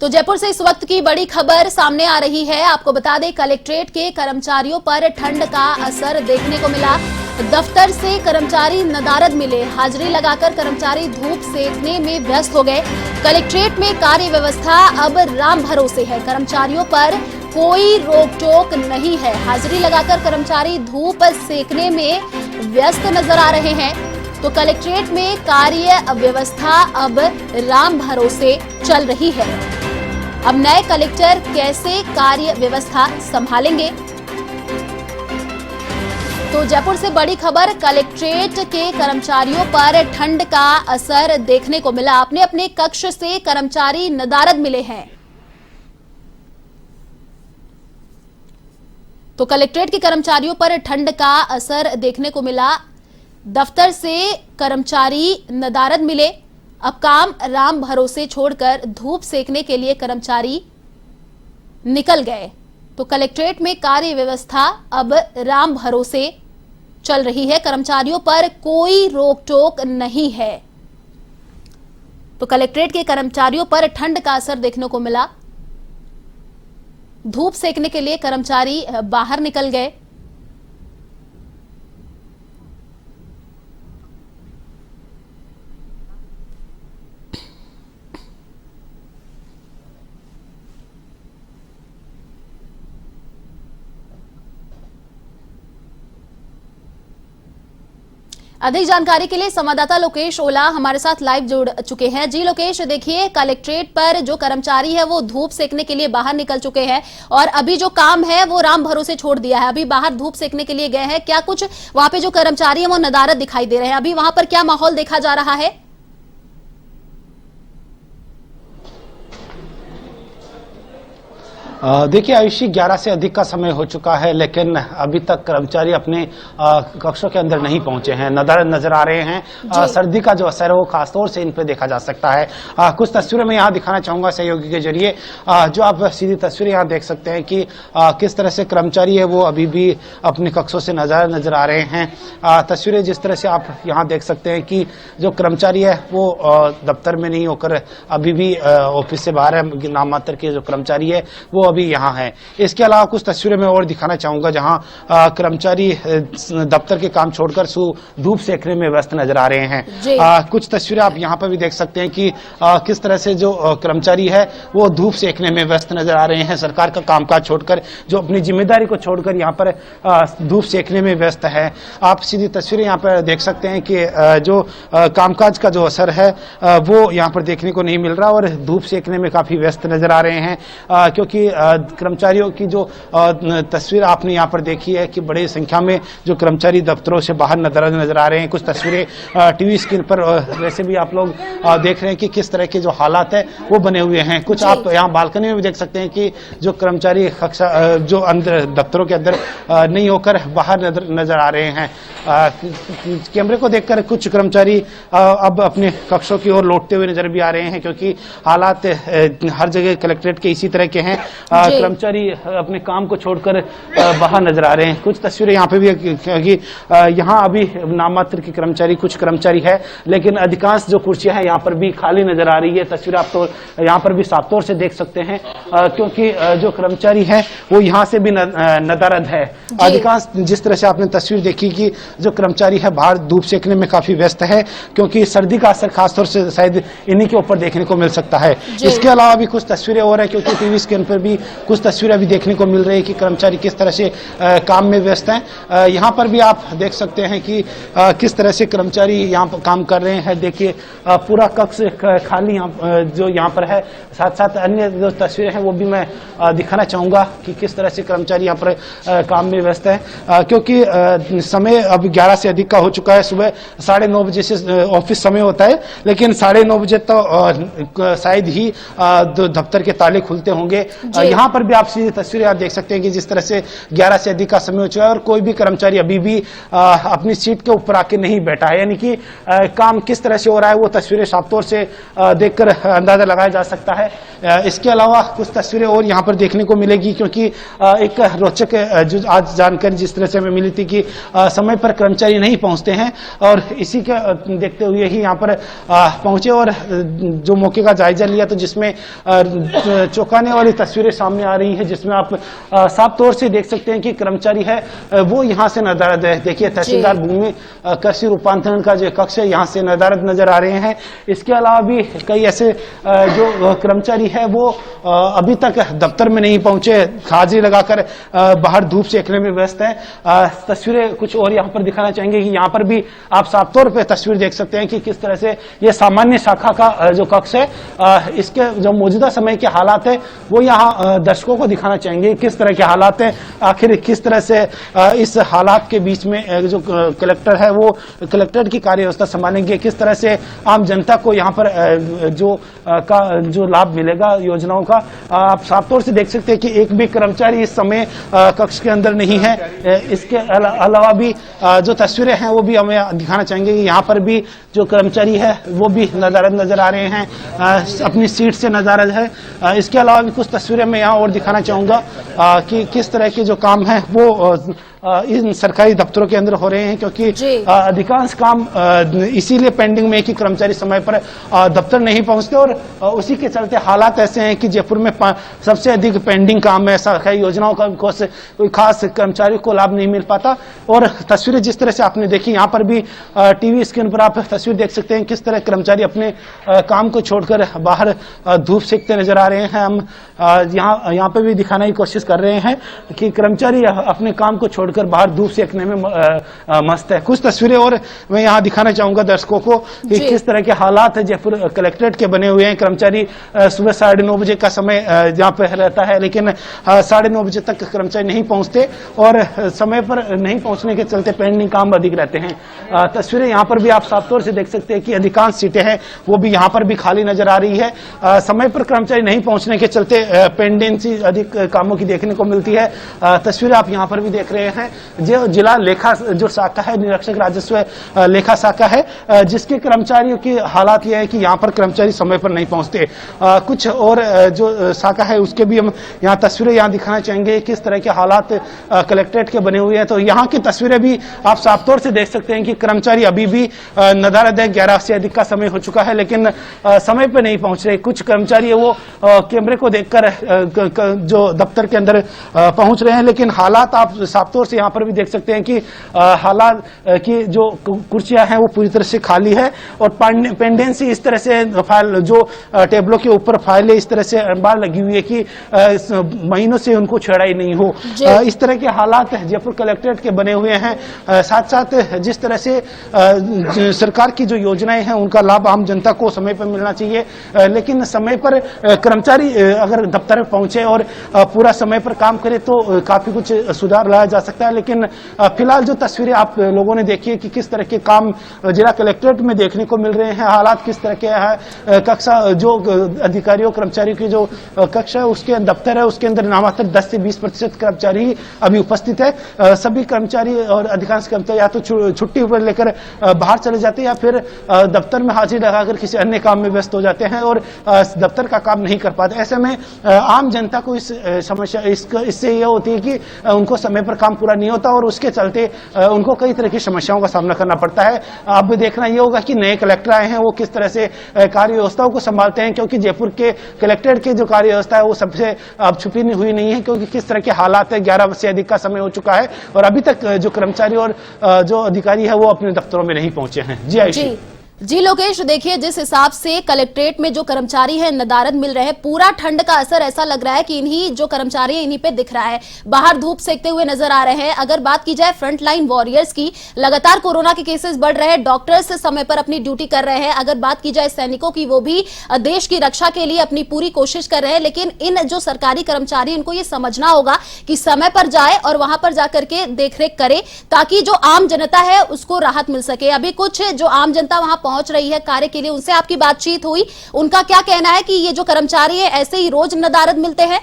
तो जयपुर से इस वक्त की बड़ी खबर सामने आ रही है। आपको बता दें, कलेक्ट्रेट के कर्मचारियों पर ठंड का असर देखने को मिला। दफ्तर से कर्मचारी नदारद मिले। हाजिरी लगाकर कर्मचारी धूप सेकने में व्यस्त हो गए। कलेक्ट्रेट में कार्य व्यवस्था अब राम भरोसे है। कर्मचारियों पर कोई रोक टोक नहीं है। हाजिरी लगाकर कर्मचारी धूप सेकने में व्यस्त नजर आ रहे हैं। तो कलेक्ट्रेट में कार्य व्यवस्था अब राम भरोसे चल रही है। अब नए कलेक्टर कैसे कार्य व्यवस्था संभालेंगे? तो जयपुर से बड़ी खबर, कलेक्ट्रेट के कर्मचारियों पर ठंड का असर देखने को मिला। अपने अपने कक्ष से कर्मचारी नदारद मिले हैं। तो कलेक्ट्रेट के कर्मचारियों पर ठंड का असर देखने को मिला। दफ्तर से कर्मचारी नदारद मिले। अब काम राम भरोसे छोड़कर धूप सेकने के लिए कर्मचारी निकल गए। तो कलेक्ट्रेट में कार्य व्यवस्था अब राम भरोसे चल रही है। कर्मचारियों पर कोई रोक टोक नहीं है। तो कलेक्ट्रेट के कर्मचारियों पर ठंड का असर देखने को मिला। धूप सेकने के लिए कर्मचारी बाहर निकल गए। अधिक जानकारी के लिए संवाददाता लोकेश ओला हमारे साथ लाइव जुड़ चुके हैं। जी लोकेश, देखिए, कलेक्ट्रेट पर जो कर्मचारी है वो धूप सेकने के लिए बाहर निकल चुके हैं और अभी जो काम है वो राम भरोसे छोड़ दिया है। अभी बाहर धूप सेकने के लिए गए हैं। क्या कुछ वहां पे जो कर्मचारी है वो नदारद दिखाई दे रहे हैं? अभी वहां पर क्या माहौल देखा जा रहा है? देखिए आयुषी, 11 से अधिक का समय हो चुका है, लेकिन अभी तक कर्मचारी अपने कक्षों के अंदर नहीं पहुंचे हैं। नजर आ रहे हैं। सर्दी का जो असर है वो खासतौर से इन पर देखा जा सकता है। कुछ तस्वीरें मैं यहाँ दिखाना चाहूंगा सहयोगी के जरिए। जो आप सीधी तस्वीरें यहाँ देख सकते हैं कि किस तरह से कर्मचारी है वो अभी भी अपने कक्षों से नजर आ रहे हैं। तस्वीरें जिस तरह से आप यहाँ देख सकते हैं कि जो कर्मचारी है वो दफ्तर में नहीं होकर अभी भी ऑफिस से बाहर है। नाम मात्र के जो कर्मचारी है वो अभी यहाँ है। इसके अलावा कुछ तस्वीरें मैं और दिखाना चाहूंगा जहां कर्मचारी दफ्तर के काम छोड़कर धूप सेकने में व्यस्त नजर आ रहे हैं। कुछ तस्वीरें आप यहाँ पर भी देख सकते हैं कि किस तरह से जो कर्मचारी है वो धूप सेकने में व्यस्त नजर आ रहे हैं। सरकार का कामकाज छोड़कर, जो अपनी जिम्मेदारी को छोड़कर यहाँ पर धूप सेकने में व्यस्त है। आप सीधी तस्वीरें यहाँ पर देख सकते हैं कि जो कामकाज का जो असर है वो यहाँ पर देखने को नहीं मिल रहा और धूप सेकने में काफी व्यस्त नजर आ रहे हैं। क्योंकि कर्मचारियों की जो तस्वीर आपने यहाँ पर देखी है कि बड़ी संख्या में जो कर्मचारी दफ्तरों से बाहर नजर आ रहे हैं। कुछ तस्वीरें टीवी स्क्रीन पर वैसे भी आप लोग देख रहे हैं कि किस तरह के जो हालात है वो बने हुए हैं। कुछ आप यहाँ बालकनी में भी देख सकते हैं कि जो कर्मचारी कक्षा जो अंदर दफ्तरों के अंदर नहीं होकर बाहर नजर आ रहे हैं। कैमरे को देखकर कुछ कर्मचारी अब अपने कक्षों की ओर लौटते हुए नजर भी आ रहे हैं, क्योंकि हालात हर जगह कलेक्ट्रेट के इसी तरह के हैं। कर्मचारी अपने काम को छोड़कर बाहर नजर आ रहे हैं। कुछ तस्वीरें यहाँ पे भी कि यहाँ अभी नाम मात्र के कर्मचारी, कुछ कर्मचारी है, लेकिन अधिकांश जो कुर्सियां हैं यहाँ पर भी खाली नजर आ रही है। तस्वीर आप तो यहाँ पर भी साफ तौर से देख सकते हैं, क्योंकि जो कर्मचारी है वो यहाँ से भी नदारद है। अधिकांश जिस तरह से आपने तस्वीर देखी कि जो कर्मचारी है बाहर धूप सेकने में काफी व्यस्त है, क्योंकि सर्दी का असर खासतौर से शायद इन्हीं के ऊपर देखने को मिल सकता है। इसके अलावा भी कुछ तस्वीरें और है, क्योंकि टीवी स्क्रीन पर भी कुछ तस्वीरें भी देखने को मिल रही है कि कर्मचारी किस तरह से काम में व्यस्त हैं। यहाँ पर भी आप देख सकते हैं कि किस तरह से कर्मचारी यहाँ पर काम कर रहे हैं। देखिए पूरा कक्ष खाली जो यहाँ पर है। साथ साथ अन्य जो तस्वीरें हैं वो भी मैं दिखाना चाहूंगा कि किस तरह से कर्मचारी यहाँ पर काम में व्यस्त है, क्योंकि समय अब 11 से अधिक का हो चुका है। सुबह 9:30 बजे से ऑफिस समय होता है, लेकिन 9:30 बजे तो शायद ही दफ्तर के ताले खुलते होंगे। यहाँ पर भी आप सीधी तस्वीरें आप देख सकते हैं कि जिस तरह से 11 से अधिक का समय हो चुका है और कोई भी कर्मचारी अभी भी अपनी सीट के ऊपर आके नहीं बैठा है, यानी कि काम किस तरह से हो रहा है वो तस्वीरें साफ तौर से देखकर अंदाजा लगाया जा सकता है। इसके अलावा कुछ तस्वीरें और यहाँ पर देखने को मिलेगी, क्योंकि एक रोचक जो आज जानकारी जिस तरह से हमें मिली थी कि समय पर कर्मचारी नहीं पहुंचते हैं, और इसी के देखते हुए ही यहाँ पर पहुंचे और जो मौके का जायजा लिया, तो जिसमें चौंकाने वाली तस्वीरें सामने आ रही हैं, जिसमें आप साफ तौर से देख सकते हैं कि कर्मचारी है वो यहाँ से नदारद है। देखिए तहसीलदार भूमि कृषि रूपांतरण का जो कक्ष है यहाँ से नदारद नजर आ रहे हैं। इसके अलावा भी कई ऐसे जो कर्मचारी है वो अभी तक दफ्तर में नहीं पहुंचे, हाजिरी लगाकर बाहर धूप सेकने में व्यस्त हैं। तस्वीरें कुछ और यहाँ पर दिखाना चाहेंगे कि यहाँ पर भी आप साफ तौर पे तस्वीर देख सकते हैं कि किस तरह से ये सामान्य शाखा का जो कक्ष है, इसके जो मौजूदा समय के हालात है वो यहाँ दर्शकों को दिखाना चाहेंगे किस तरह के हालात है, आखिर किस तरह से इस हालात के बीच में जो कलेक्टर है वो कलेक्टर की कार्य व्यवस्था संभालेंगे, किस तरह से आम जनता को यहाँ पर जो लाभ मिलेगा योजनाओं का। आप साफ तौर से देख सकते हैं कि एक भी कर्मचारी इस समय कक्ष के अंदर नहीं है। इसके अलावा भी जो तस्वीरें हैं वो भी हमें दिखाना चाहेंगे कि यहाँ पर भी जो कर्मचारी है वो भी नदारद नजर आ रहे हैं, अपनी सीट से नदारद है। इसके अलावा भी कुछ तस्वीरें मैं यहाँ और दिखाना चाहूंगा कि किस तरह के जो काम है वो इन सरकारी दफ्तरों के अंदर हो रहे हैं, क्योंकि अधिकांश काम इसीलिए पेंडिंग में है कि कर्मचारी समय पर दफ्तर नहीं पहुंचते, और उसी के चलते हालात ऐसे हैं कि जयपुर में सबसे अधिक पेंडिंग काम है। सरकारी योजनाओं का कोई खास कर्मचारी को लाभ नहीं मिल पाता। और तस्वीरें जिस तरह से आपने देखी, यहाँ पर भी टीवी स्क्रीन पर आप तस्वीर देख सकते हैं किस तरह कर्मचारी अपने काम को छोड़कर बाहर धूप सेकते नजर आ रहे हैं। हम यहाँ पे भी दिखाने की कोशिश कर रहे हैं कि कर्मचारी अपने काम को छोड़कर बाहर धूप सेकने में मस्त है। कुछ तस्वीरें और मैं यहाँ दिखाना चाहूंगा दर्शकों को कि किस तरह के हालात है जयपुर कलेक्ट्रेट के बने हुए हैं। कर्मचारी सुबह 9:30 बजे का समय यहाँ पे रहता है, लेकिन 9:30 बजे तक कर्मचारी नहीं पहुंचते और समय पर नहीं पहुंचने के चलते पेंडिंग काम अधिक रहते हैं। तस्वीरें यहाँ पर भी आप साफ तौर से देख सकते हैं कि अधिकांश सीटें हैं वो भी यहाँ पर भी खाली नजर आ रही है। समय पर कर्मचारी नहीं पहुंचने के चलते पेंडेंसी अधिक कामों की देखने को मिलती है। तस्वीरें आप यहाँ पर भी देख रहे हैं। जो जिला लेखा जो शाखा है, निरीक्षक राजस्व लेखा शाखा है, जिसके कर्मचारियों की हालात यह है कि यहाँ पर कर्मचारी समय पर नहीं पहुंचते। कुछ और जो शाखा है उसके भी हम यहाँ तस्वीरें यहाँ दिखाना चाहेंगे किस तरह के हालात कलेक्ट्रेट के बने हुए हैं। तो यहाँ की तस्वीरें भी आप साफ तौर से देख सकते हैं कि कर्मचारी अभी भी नदारद है। 11 से अधिक का समय हो चुका है, लेकिन समय पर नहीं पहुंच रहे। कुछ कर्मचारी वो कैमरे को देखकर जो दफ्तर के अंदर पहुंच रहे हैं, लेकिन हालात आप साफ तौर से यहाँ पर भी देख सकते हैं कि हालात की जो कुर्सियां हैं वो पूरी तरह से खाली है और पेंडेंसी इस तरह से फाइल जो टेबलों के ऊपर फाइलें इस तरह से बार लगी हुई है कि महीनों से उनको छेड़ाई नहीं हो। इस तरह के हालात जयपुर कलेक्ट्रेट के बने हुए हैं। साथ साथ जिस तरह से सरकार की जो योजनाएं हैं उनका लाभ आम जनता को समय पर मिलना चाहिए, लेकिन समय पर कर्मचारी अगर दफ्तर में पहुंचे और पूरा समय पर काम करे तो काफी कुछ सुधार लाया जा सकता है। लेकिन फिलहाल जो तस्वीरें आप लोगों ने देखी है कि किस तरह के काम जिला कलेक्ट्रेट में देखने को मिल रहे हैं, हालात किस तरह के है। कक्षा जो अधिकारियों कर्मचारियों की जो कक्षा है उसके दफ्तर है उसके अंदर नामात्र 10 से 20% कर्मचारी अभी उपस्थित है। सभी कर्मचारी और अधिकांश कर्मचारी या तो छुट्टी पर लेकर बाहर चले जाते हैं या फिर दफ्तर में हाजिरी लगाकर किसी अन्य काम में व्यस्त हो जाते हैं और दफ्तर का काम नहीं कर पाते। ऐसे में आम जनता को इस समस्या इससे यह होती है कि उनको समय पर काम पूरा नहीं होता और उसके चलते उनको कई तरह की समस्याओं का सामना करना पड़ता है। अब देखना यह होगा कि नए कलेक्टर आए हैं वो किस तरह से कार्य व्यवस्थाओं को संभालते हैं, क्योंकि जयपुर के कलेक्ट्रेट की जो कार्य व्यवस्था है वो सबसे अब छुपी हुई नहीं है, क्योंकि किस तरह के हालात है। 11 से अधिक का समय हो चुका है और अभी तक जो कर्मचारी और जो अधिकारी है वो अपने दफ्तरों में नहीं पहुंचे हैं। जी आयुषी। जी लोकेश, देखिए जिस हिसाब से कलेक्ट्रेट में जो कर्मचारी हैं नदारद मिल रहे हैं, पूरा ठंड का असर ऐसा लग रहा है कि इन्हीं जो कर्मचारी हैं इन्हीं पे दिख रहा है, बाहर धूप सेकते हुए नजर आ रहे हैं। अगर बात की जाए फ्रंट लाइन वॉरियर्स की, लगातार कोरोना के केसेस बढ़ रहे हैं, डॉक्टर्स समय पर अपनी ड्यूटी कर रहे हैं। अगर बात की जाए सैनिकों की, वो भी देश की रक्षा के लिए अपनी पूरी कोशिश कर रहे हैं, लेकिन इन जो सरकारी कर्मचारी इनको ये समझना होगा कि समय पर जाए और वहां पर जाकर के देखरेख करे ताकि जो आम जनता है उसको राहत मिल सके। अभी कुछ जो आम जनता वहां पहुंच रही है कार्य के लिए, उनसे आपकी बातचीत हुई, उनका क्या कहना है कि ये जो कर्मचारी है ऐसे ही रोज नदारद मिलते हैं?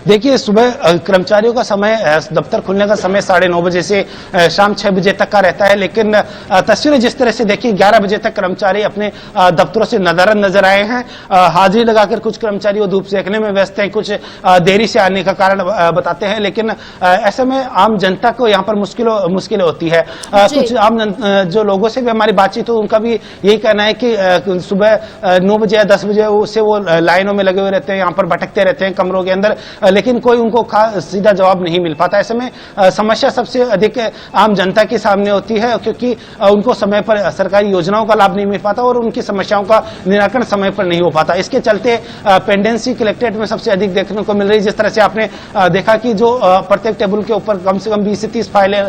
देखिए, सुबह कर्मचारियों का समय, दफ्तर खुलने का समय 9:30 बजे से शाम 6 बजे तक का रहता है, लेकिन तस्वीरें जिस तरह से देखिए 11 बजे तक कर्मचारी अपने दफ्तरों से नजर आए हैं। हाजिरी लगाकर कुछ कर्मचारी वो धूप सेकने में व्यस्त हैं, कुछ देरी से आने का कारण बताते हैं, लेकिन ऐसे में आम जनता को यहाँ पर मुश्किलें होती है। कुछ जो लोगों से भी हमारी बातचीत हो, उनका भी यही कहना है कि सुबह 9 बजे या 10 बजे से वो लाइनों में लगे हुए रहते हैं, यहाँ पर भटकते रहते हैं कमरों के अंदर, लेकिन कोई उनको सीधा जवाब नहीं मिल पाता। ऐसे में समस्या सबसे अधिक आम जनता के सामने होती है, क्योंकि उनको समय पर सरकारी योजनाओं का लाभ नहीं मिल पाता और उनकी समस्याओं का निराकरण समय पर नहीं हो पाता। इसके चलते पेंडेंसी कलेक्ट्रेट में सबसे अधिक देखने को मिल रही है। जिस तरह से आपने देखा कि जो प्रत्येक टेबल के ऊपर कम से कम 20 से 30 फाइलें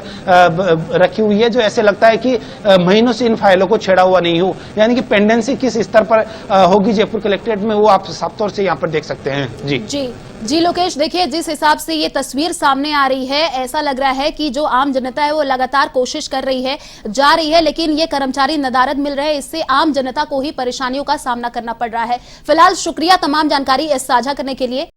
रखी हुई है, जो ऐसे लगता है कि महीनों से इन फाइलों को छेड़ा हुआ नहीं हो, यानी कि पेंडेंसी किस स्तर पर होगी जयपुर कलेक्ट्रेट में, वो आप साफ तौर से यहाँ पर देख सकते हैं। जी लोकेश, देखिए जिस हिसाब से ये तस्वीर सामने आ रही है, ऐसा लग रहा है कि जो आम जनता है वो लगातार कोशिश कर रही है, जा रही है, लेकिन ये कर्मचारी नदारद मिल रहे हैं, इससे आम जनता को ही परेशानियों का सामना करना पड़ रहा है। फिलहाल शुक्रिया तमाम जानकारी साझा करने के लिए।